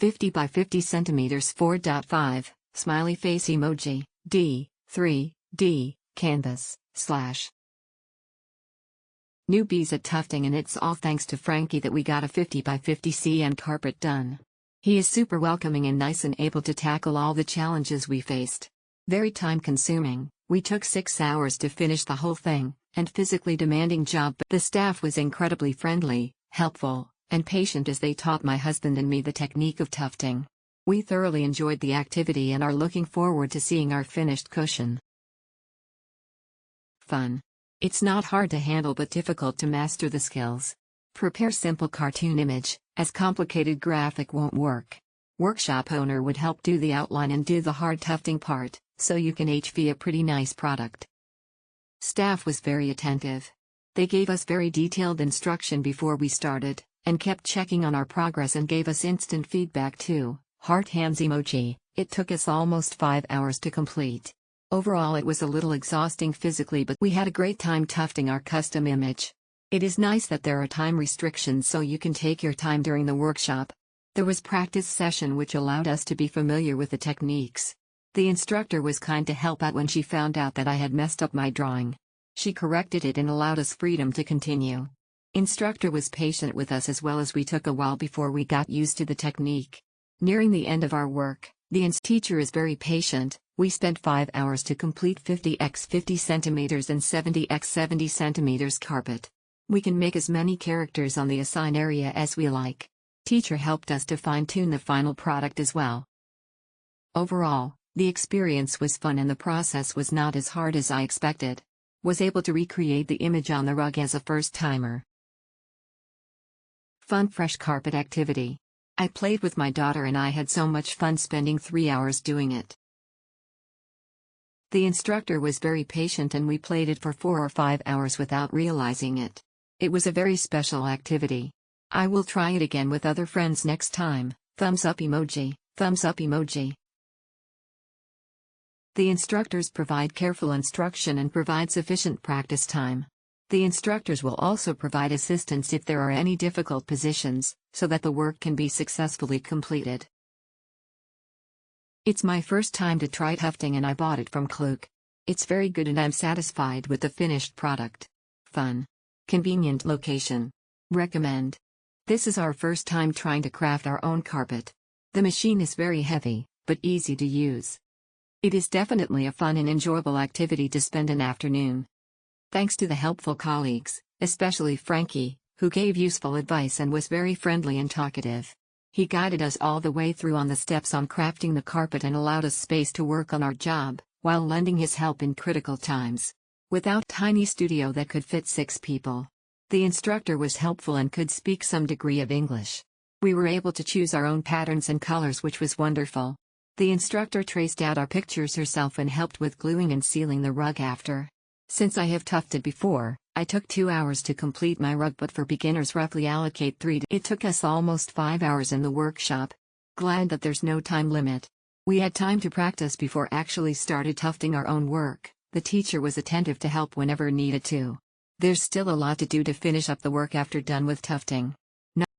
50 by 50 centimeters 4.5, smiley face emoji, D3D, canvas, / newbies at Tufting, and it's all thanks to Frankie that we got a 50 by 50 CN carpet done. He is super welcoming and nice and able to tackle all the challenges we faced. Very time consuming, we took 6 hours to finish the whole thing, and physically demanding job, but the staff was incredibly friendly, helpful, and patient as they taught my husband and me the technique of tufting. We thoroughly enjoyed the activity and are looking forward to seeing our finished cushion. Fun. It's not hard to handle but difficult to master the skills. Prepare simple cartoon image, as complicated graphic won't work. Workshop owner would help do the outline and do the hard tufting part, so you can HV a pretty nice product. Staff was very attentive. They gave us very detailed instruction before we started, and kept checking on our progress and gave us instant feedback too. Heart hands emoji. It took us almost 5 hours to complete. Overall it was a little exhausting physically, but we had a great time tufting our custom image. It is nice that there are time restrictions so you can take your time during the workshop. There was practice session which allowed us to be familiar with the techniques. The instructor was kind to help out when she found out that I had messed up my drawing. She corrected it and allowed us freedom to continue. Instructor was patient with us as well, as we took a while before we got used to the technique. Nearing the end of our work, the teacher is very patient. We spent 5 hours to complete 50 x 50 centimeters and 70 x 70 centimeters carpet. We can make as many characters on the assign area as we like. Teacher helped us to fine-tune the final product as well. Overall, the experience was fun and the process was not as hard as I expected. Was able to recreate the image on the rug as a first-timer. Fun fresh carpet activity. I played with my daughter and I had so much fun spending 3 hours doing it. The instructor was very patient and we played it for 4 or 5 hours without realizing it. It was a very special activity. I will try it again with other friends next time. Thumbs up emoji, thumbs up emoji. The instructors provide careful instruction and provide sufficient practice time. The instructors will also provide assistance if there are any difficult positions, so that the work can be successfully completed. It's my first time to try tufting and I bought it from Klook. It's very good and I'm satisfied with the finished product. Fun. Convenient location. Recommend. This is our first time trying to craft our own carpet. The machine is very heavy, but easy to use. It is definitely a fun and enjoyable activity to spend an afternoon. Thanks to the helpful colleagues, especially Frankie, who gave useful advice and was very friendly and talkative. He guided us all the way through on the steps on crafting the carpet and allowed us space to work on our job, while lending his help in critical times. Without tiny studio that could fit 6 people. The instructor was helpful and could speak some degree of English. We were able to choose our own patterns and colors, which was wonderful. The instructor traced out our pictures herself and helped with gluing and sealing the rug after. Since I have tufted before, I took 2 hours to complete my rug, but for beginners roughly allocate 3 to. It took us almost 5 hours in the workshop. Glad that there's no time limit. We had time to practice before actually started tufting our own work. The teacher was attentive to help whenever needed to. There's still a lot to do to finish up the work after done with tufting.